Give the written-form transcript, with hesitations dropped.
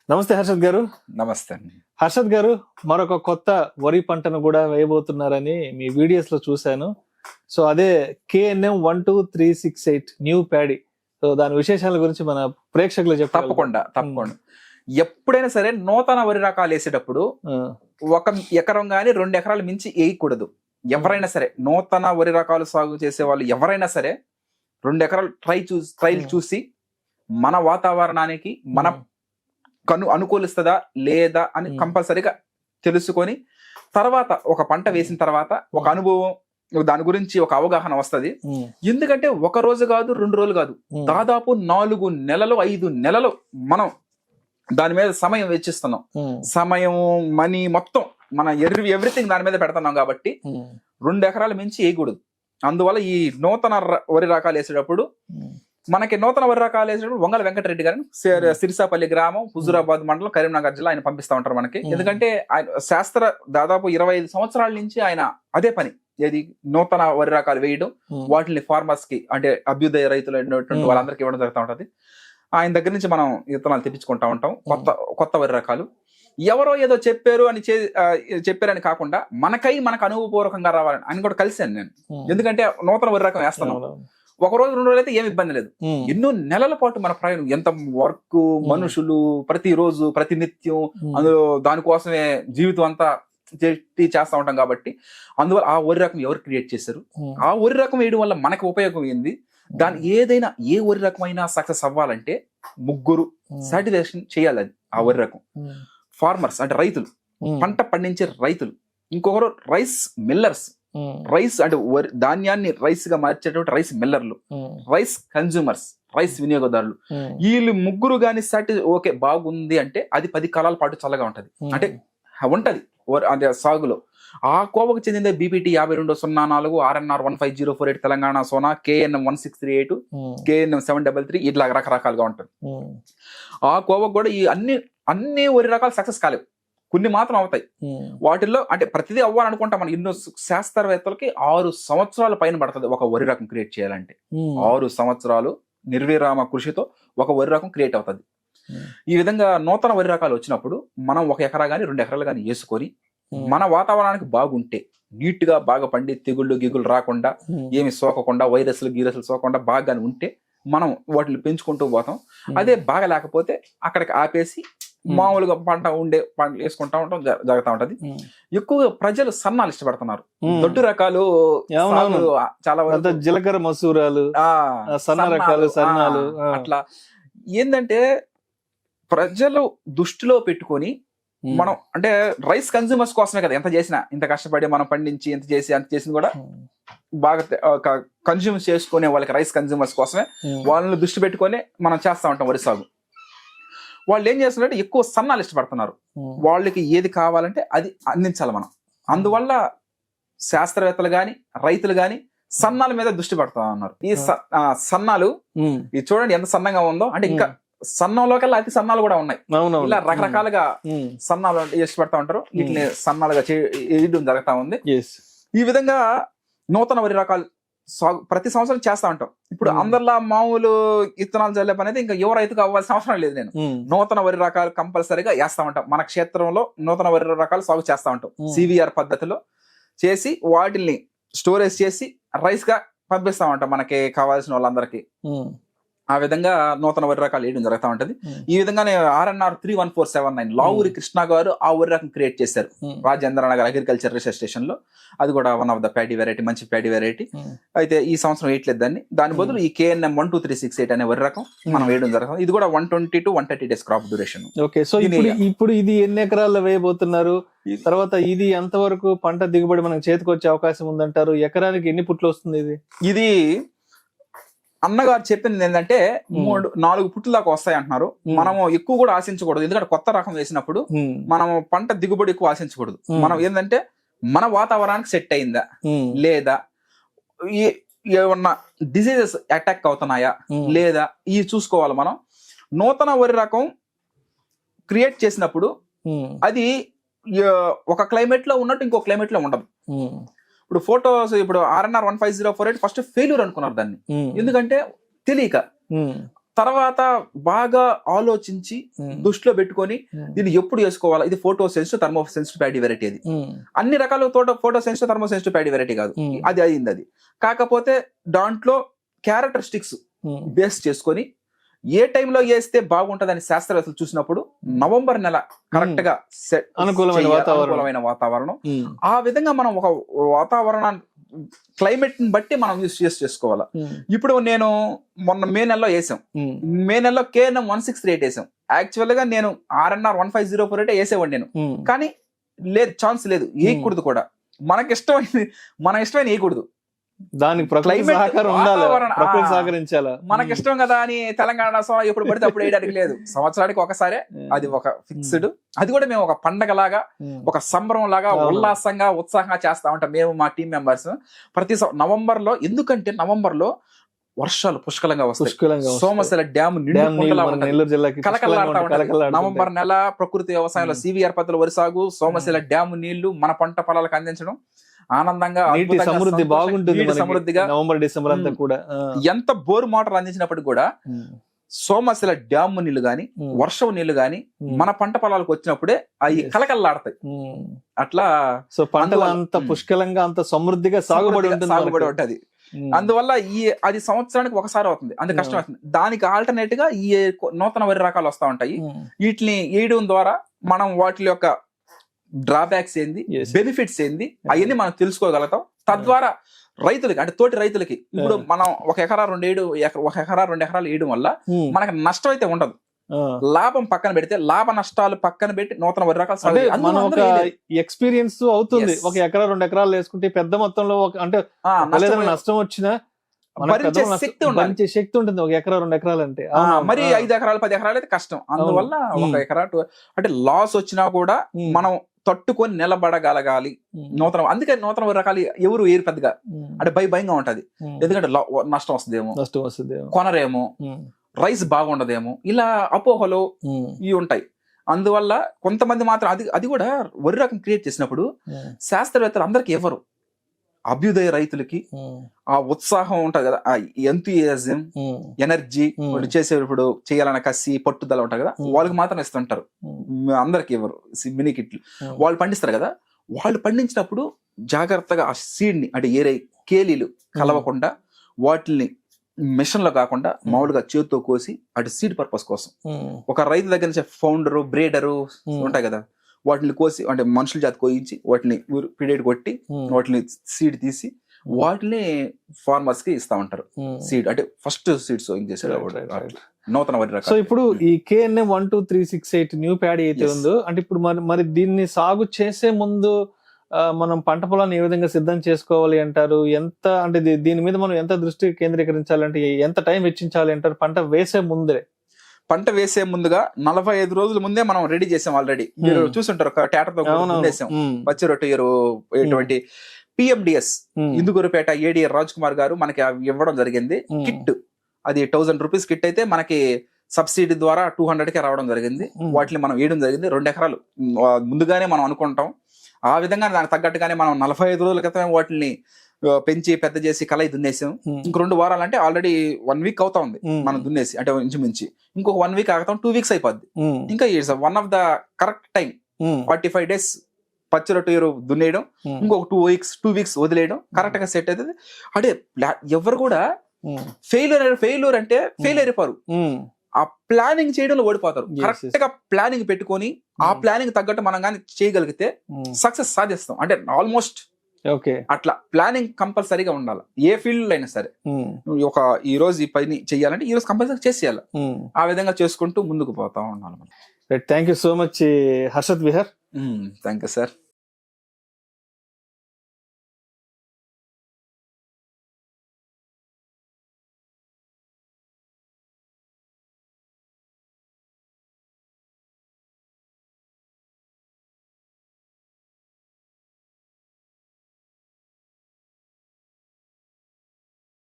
నమస్తే హర్షద్ గారు. నమస్తే అండి. హర్షద్ గారు, మరొక కొత్త వరి పంటను కూడా వేయబోతున్నారని మీ వీడియోస్ లో చూశాను. సో అదే KNM 12368 న్యూ ప్యాడీ. సో దాని విశేషాల గురించి మన ప్రేక్షకులు చెప్పాలి. తప్పకుండా ఎప్పుడైనా సరే నూతన వరి రకాలు వేసేటప్పుడు 1 ఎకరం గానీ 2 ఎకరాలు మించి వేయకూడదు. ఎవరైనా సరే నూతన వరి రకాలు సాగు చేసే వాళ్ళు ఎవరైనా సరే 2 ఎకరాలు ట్రైల్ చూసి మన వాతావరణానికి మన అనుకూలిస్తుందా లేదా అని కంపల్సరీగా తెలుసుకొని తర్వాత ఒక పంట వేసిన తర్వాత ఒక అనుభవం, దాని గురించి ఒక అవగాహన వస్తుంది. ఎందుకంటే 1 రోజు కాదు 2 రోజులు కాదు, దాదాపు 4 నెలలు 5 నెలలు మనం దాని మీద సమయం వెచ్చిస్తున్నాం. సమయం, మనీ మొత్తం మన ఎవ్రీథింగ్ దాని మీద పెడుతున్నాం. కాబట్టి 2 ఎకరాల మించి వేయకూడదు. అందువల్ల ఈ నూతన వరి రకాలు వేసేటప్పుడు మనకి నూతన వరి రకాలు వేసేటప్పుడు వంగల వెంకటరెడ్డి గారిని సిరిసాపల్లి గ్రామం, హుజూరాబాద్ మండలం, కరీంనగర్ జిల్లా ఆయన పంపిస్తా ఉంటారు మనకి. ఎందుకంటే ఆయన దాదాపు 25 సంవత్సరాల నుంచి ఆయన అదే పని, ఏది నూతన వరి రకాలు వేయడం, వాటిని ఫార్మర్స్ కి అంటే అభ్యుదయ రైతులు వాళ్ళందరికీ ఇవ్వడం జరుగుతూ ఉంటది. ఆయన దగ్గర నుంచి మనం విత్తనాలు తెప్పించుకుంటా ఉంటాం. కొత్త వరి రకాలు ఎవరో ఏదో చెప్పారని కాకుండా మనకు అనుభవపూర్వకంగా రావాలని ఆయన కూడా కలిశాను నేను. ఎందుకంటే నూతన వరి రకం వేస్తున్నాం, 1 రోజు 2 రోజులు అయితే ఏమి ఇబ్బంది లేదు. ఎన్నో నెలల పాటు మన ప్రయాణం, ఎంత వర్క్, మనుషులు ప్రతిరోజు ప్రతినిత్యం అందులో దానికోసమే జీవితం అంతా చేస్తా ఉంటాం. కాబట్టి అందువల్ల ఆ వరి రకం ఎవరు క్రియేట్ చేశారు, ఆ వరి రకం వేయడం వల్ల మనకు ఉపయోగం ఏంది, దాని ఏదైనా ఏ వరి రకమైనా సక్సెస్ అవ్వాలంటే 3 సాటిస్ఫాక్షన్ చేయాలి. అది ఆ వరి రకం ఫార్మర్స్ అంటే రైతులు, పంట పండించే రైతులు, ఇంకొకరు రైస్ మిల్లర్స్, రైస్ అంటే ధాన్యాన్ని రైస్ గా మార్చేటువంటి రైస్ మిల్లర్లు, రైస్ కన్జ్యూమర్స్, రైస్ వినియోగదారులు. వీళ్ళు 3 గాని ఓకే బాగుంది అంటే అది 10 కాలాల పాటు చల్లగా ఉంటది అంటే ఉంటది అంటే సాగులో. ఆ కోవకు చెందిన BPT 5204, RNR 15048 Telangana Sona, KNM 1638, KNM 733 ఇట్లా రకరకాలుగా ఉంటుంది. ఆ కోవకు కూడా ఈ అన్ని వరి రకాలు సక్సెస్ కాలేవు, కొన్ని మాత్రం అవుతాయి. వాటిల్లో అంటే ప్రతిదీ అవ్వాలనుకుంటా మనం ఎన్నో శాస్త్రవేత్తలకి 6 సంవత్సరాల పైన పడుతుంది ఒక వరి రకం క్రియేట్ చేయాలంటే. 6 సంవత్సరాలు నిర్విరామ కృషితో ఒక వరి రకం క్రియేట్ అవుతుంది. ఈ విధంగా నూతన వరి రకాలు వచ్చినప్పుడు మనం 1 ఎకరా గానీ 2 ఎకరాలు గానీ వేసుకొని మన వాతావరణానికి బాగుంటే, నీట్ గా బాగా పండి తెగుళ్ళు గిగులు రాకుండా, ఏమి సోకకుండా, వైరస్లు గీరస్లు సోకకుండా బాగా ఉంటే మనం వాటిని పెంచుకుంటూ పోతాం. అదే బాగా లేకపోతే అక్కడికి ఆపేసి మామూలుగా పంట వేసుకుంటా ఉంటాం, జరుగుతూ ఉంటది. ఎక్కువగా ప్రజలు సన్నాలు ఇష్టపడుతున్నారు. దొడ్డు రకాలు చాలా వరకు జీలకర్ర మసూరాలు, సన్న రకాలు, సన్నాలు అట్లా ఏంటంటే ప్రజలు దృష్టిలో పెట్టుకొని మనం అంటే రైస్ కన్జ్యూమర్స్ కోసమే కదా ఎంత చేసినా, ఇంత కష్టపడి మనం పండించి ఎంత చేసింది కూడా బాగా కన్జ్యూమ్ చేసుకునే వాళ్ళకి రైస్ కన్జ్యూమర్స్ కోసమే వాళ్ళని దృష్టి పెట్టుకొని మనం చేస్తా ఉంటాం వరి సాగు. వాళ్ళు ఏం చేస్తున్నారంటే ఎక్కువ సన్నాలు ఇష్టపడుతున్నారు. వాళ్ళకి ఏది కావాలంటే అది అందించాలి మనం. అందువల్ల శాస్త్రవేత్తలు గాని రైతులు గాని సన్నాల మీద దృష్టి పెడతా ఉన్నారు. ఈ సన్నాలు ఇది చూడండి ఎంత సన్నంగా ఉందో, అంటే ఇంకా సన్నంలోకెల్లా అతి సన్నాలు కూడా ఉన్నాయి. ఇలా రకరకాలుగా సన్నాలు ఇష్టపడతా ఉంటారు. వీటిని సన్నాలుగా చేయడం జరుగుతా ఉంది. ఈ విధంగా నూతన వరి రకాలు సాగు ప్రతి సంవత్సరం చేస్తా ఉంటాం. ఇప్పుడు అందరిలా మామూలు విత్తనాలు చల్లే పని అయితే ఇంకా ఏ రైతుకు అవ్వాల్సిన అవసరం లేదు. నేను నూతన వరి రకాలు కంపల్సరీగా వేస్తా ఉంటాం. మన క్షేత్రంలో నూతన వరి రకాలు సాగు చేస్తా ఉంటాం. CVR పద్ధతిలో చేసి వాటిని స్టోరేజ్ చేసి రైస్ గా పంపిస్తా ఉంటాం మనకి కావాల్సిన వాళ్ళందరికీ. ఆ విధంగా నూతన వరి రకాలు వేయడం జరుగుతూ ఉంటది. ఈ విధంగానే RNR 31479 లావూరి కృష్ణ గారు ఆ వరి రకం క్రియేట్ చేశారు Rajendra Nagar agriculture research station లో. అది కూడా one of the paddy variety, మంచి ప్యాడీ వెరైటీ. అయితే ఈ సంవత్సరం వేయట్లేదు దాన్ని. దాని బదులు ఈ KNM 12368 అనే వరి రకం మనం వేయడం జరుగుతుంది. ఇది కూడా 120 to 130 days crop duration. Okay, so ఇప్పుడు ఇది ఎన్ని ఎకరాల్లో వేయబోతున్నారు? తర్వాత ఇది ఎంతవరకు పంట దిగుబడి మనకు చేతికి వచ్చే అవకాశం ఉందంటారు? ఎకరానికి ఎన్ని పుట్లు వస్తుంది? ఇది అన్నగారు చెప్పింది ఏంటంటే 3-4 పుట్లు దాకా వస్తాయి అంటున్నారు. మనము ఎక్కువ కూడా ఆశించకూడదు. ఎందుకంటే కొత్త రకం వేసినప్పుడు మనం పంట దిగుబడి ఎక్కువ ఆశించకూడదు. మనం ఏంటంటే మన వాతావరణానికి సెట్ అయిందా లేదా, ఏమన్నా డిసీజెస్ అటాక్ అవుతున్నాయా లేదా, ఇవి చూసుకోవాలి మనం. నూతన వరి రకం క్రియేట్ చేసినప్పుడు అది ఒక క్లైమేట్ లో ఉన్నట్టు ఇంకో క్లైమేట్ లో ఉండదు. ఇప్పుడు ఫోటోస్, ఇప్పుడు RNR 15048 ఫస్ట్ ఫెయిల్యూర్ అనుకున్నారు దాన్ని. ఎందుకంటే తెలియక తర్వాత బాగా ఆలోచించి దృష్టిలో పెట్టుకొని దీన్ని ఎప్పుడు వేసుకోవాలా, ఇది photo sensitive thermo sensitive paddy variety. అది అన్ని రకాల photo sensitive thermo sensitive paddy variety కాదు, అది అయింది. అది కాకపోతే దాంట్లో క్యారెక్టరిస్టిక్స్ బేస్ చేసుకొని ఏ టైంలో వేస్తే బాగుంటదని శాస్త్రవేత్తలు చూసినప్పుడు నవంబర్ నెల కరెక్ట్ గా అనుకూలమైన వాతావరణం. ఆ విధంగా మనం ఒక వాతావరణాన్ని క్లైమేట్ ని బట్టి మనం యూస్ చేసుకోవాలి. ఇప్పుడు నేను మొన్న మే నెలలో వేసాం, మే నెలలో KNM 163 వేసాం. యాక్చువల్ గా నేను RNR 1504 వేసేవాడు నేను, కానీ లేదు, ఛాన్స్ లేదు, వేయకూడదు కూడా. మనకిష్టమైంది వేయకూడదు, దానికి సహకరించాలి. మనకిష్టం కదా అని తెలంగాణ ఎప్పుడు పడితే అప్పుడు వేయడానికి లేదు, సంవత్సరానికి ఒకసారి. అది ఒక ఫిక్స్డ్, అది కూడా మేము ఒక పండగ లాగా, ఒక సంబరం లాగా, ఉల్లాసంగా ఉత్సాహంగా చేస్తా ఉంటాం మేము, మా టీం మెంబర్స్. ప్రతి నవంబర్ లో, ఎందుకంటే నవంబర్ లో వర్షాలు పుష్కలంగా వస్తాయి, సోమశిల డ్యామ్ కలకలాడుతా ఉంటాయి. నవంబర్ నెల ప్రకృతి వ్యవసాయంలో CVR పద్ధతుల వరి సాగు, సోమశిల డ్యామ్ నీళ్లు మన పంట పొలాలకు అందించడం, ఆనందంగా సమృద్ధి బాగుంటుంది, సమృద్ధిగా. నవంబర్ డిసెంబర్ అంతా కూడా ఎంత బోర్ మోటార్ అందించినప్పటికీ కూడా సోమశిల డ్యామ్ నీళ్లు గాని, వర్షం నీళ్లు గాని మన పంట పొలాలకు వచ్చినప్పుడే అవి కలకల్లాడతాయి. అట్లా సో పంటలు అంత పుష్కలంగా, అంత సమృద్ధిగా సాగుబడి ఉంటది. అందువల్ల అది సంవత్సరానికి ఒకసారి అవుతుంది, అంత కష్టం అవుతుంది. దానికి ఆల్టర్నేట్ గా ఈ నూతన వరి రకాలు వస్తా ఉంటాయి. వీటిని వేయడం ద్వారా మనం వాటి యొక్క డ్రాబ్యాక్స్ ఏంది, బెనిఫిట్స్ ఏంది, అవన్నీ మనం తెలుసుకోగలుగుతాం. తద్వారా రైతులకి, అంటే తోటి రైతులకి, ఇప్పుడు మనం 1 ఎకరా 2 ఎకరాలు వేయడం వల్ల మనకి నష్టం అయితే ఉండదు. లాభం పక్కన పెడితే, లాభ నష్టాలు పక్కన పెట్టి నూతన వరి రకాలు ఎక్స్పీరియన్స్ అవుతుంది. 1 ఎకరా 2 ఎకరాలు వేసుకుంటే పెద్ద మొత్తంలో అంటే నష్టం వచ్చినా శక్తి ఉంటుంది 1 ఎకరా 2 ఎకరాలు అంటే. మరి 5 ఎకరాలు 10 ఎకరాలు అయితే కష్టం. అందువల్ల 1 ఎకరా అంటే లాస్ వచ్చినా కూడా మనం తట్టుకొని నిలబడగలగాలి నూతన. అందుకని నూతన వరి రకాలు ఎవరు ఏరు పెద్దగా అంటే భయంగా ఉంటది, ఎందుకంటే నష్టం వస్తుందేమో, కొనరేమో, రైస్ బాగుండదేమో, ఇలా అపోహలు ఇవి ఉంటాయి. అందువల్ల కొంతమంది మాత్రం అది కూడా వరి రకం క్రియేట్ చేసినప్పుడు శాస్త్రవేత్తలు అందరికి ఎవరు, అభ్యుదయ రైతులకి ఆ ఉత్సాహం ఉంటది కదా, ఆ ఎంతూజియాజం, ఎనర్జీ, వాళ్ళు చేసేటప్పుడు చేయాలన్న కసి, పట్టుదల ఉంటది కదా, వాళ్ళకి మాత్రం ఇస్తుంటారు. అందరికి ఎవరు మినీ కిట్లు వాళ్ళు పండిస్తారు కదా, వాళ్ళు పండించినప్పుడు జాగ్రత్తగా ఆ సీడ్ ని, అంటే ఏరే కేలీలు కలవకుండా, వాటిని మిషన్ లో కాకుండా మామూలుగా చేతితో కోసి, అటు సీడ్ పర్పస్ కోసం ఒక రైతు దగ్గర నుంచి ఫౌండరు, బ్రీడరు ఉంటాయి కదా, వాటిని కోసి, అంటే మనుషుల చేత కోయించి వాటిని పిడేట్ కొట్టి వాటిని సీడ్ తీసి వాటిని ఫార్మర్స్ కి ఇస్తా ఉంటారు. సీడ్ అంటే ఫస్ట్ సీడ్ సోయింగ్ చేసేటప్పుడు నూతన వరి రకం. సో ఇప్పుడు ఈ KNM 12368 న్యూ ప్యాడీ అయితే ఉందో, అంటే ఇప్పుడు మరి దీన్ని సాగు చేసే ముందు మనం పంట పొలాన్ని ఏ విధంగా సిద్ధం చేసుకోవాలి అంటారు? ఎంత అంటే దీని మీద మనం ఎంత దృష్టి కేంద్రీకరించాలంటే ఎంత టైం వెచ్చించాలి అంటారు? పంట వేసే ముందుగా 45 రోజుల ముందే మనం రెడీ చేసాం. ఆల్రెడీ మీరు చూసుంటారు, ట్రాక్టర్తో వేసాం. పచ్చి రొట్టె ఎటువంటి PMDS ఇందుగురుపేట ADR రాజ్ కుమార్ గారు మనకి ఇవ్వడం జరిగింది. కిట్ అది 1000 రూపీస్ కిట్ అయితే మనకి సబ్సిడీ ద్వారా 200కే రావడం జరిగింది. వాటిని మనం వేయడం జరిగింది. 2 ఎకరాలు ముందుగానే మనం అనుకుంటాం. ఆ విధంగా దానికి తగ్గట్టుగానే మనం 45 రోజుల క్రితమే వాటిని పెంచి పెద్ద చేసి కలయి దున్నేసాం. ఇంక 2 వారాలు అంటే ఆల్రెడీ 1 వీక్ అవుతా ఉంది మనం దున్నేసి, అంటే ఇంచుమించి ఇంకొక 1 వీక్ ఆగుతాం, 2 వీక్స్ అయిపోద్ది. ఇంకా one of the correct time 45 days పచ్చి రొట్టె దున్నేయడం, ఇంకొక 2 వీక్స్ వదిలేయడం కరెక్ట్ గా సెట్ అవుతుంది. అంటే ఎవరు కూడా ఫెయిల్యూర్ అంటే ఫెయిల్ అయిపోరు, ఆ ప్లానింగ్ చేయడంలో ఓడిపోతారు. కరెక్ట్ గా ప్లానింగ్ పెట్టుకొని ఆ ప్లానింగ్ తగ్గట్టు మనం కానీ చేయగలిగితే సక్సెస్ సాధిస్తాం. అంటే ఆల్మోస్ట్ అట్లా ప్లానింగ్ కంపల్సరీగా ఉండాలి ఏ ఫీల్డ్ లో అయినా సరే. ఈ రోజు ఈ పని చెయ్యాలంటే ఈ రోజు కంపల్సరీ చేసేయాలి. ఆ విధంగా చేసుకుంటూ ముందుకు పోతా ఉండాలి. Thank you so much Harshad Vihar. Thank you sir.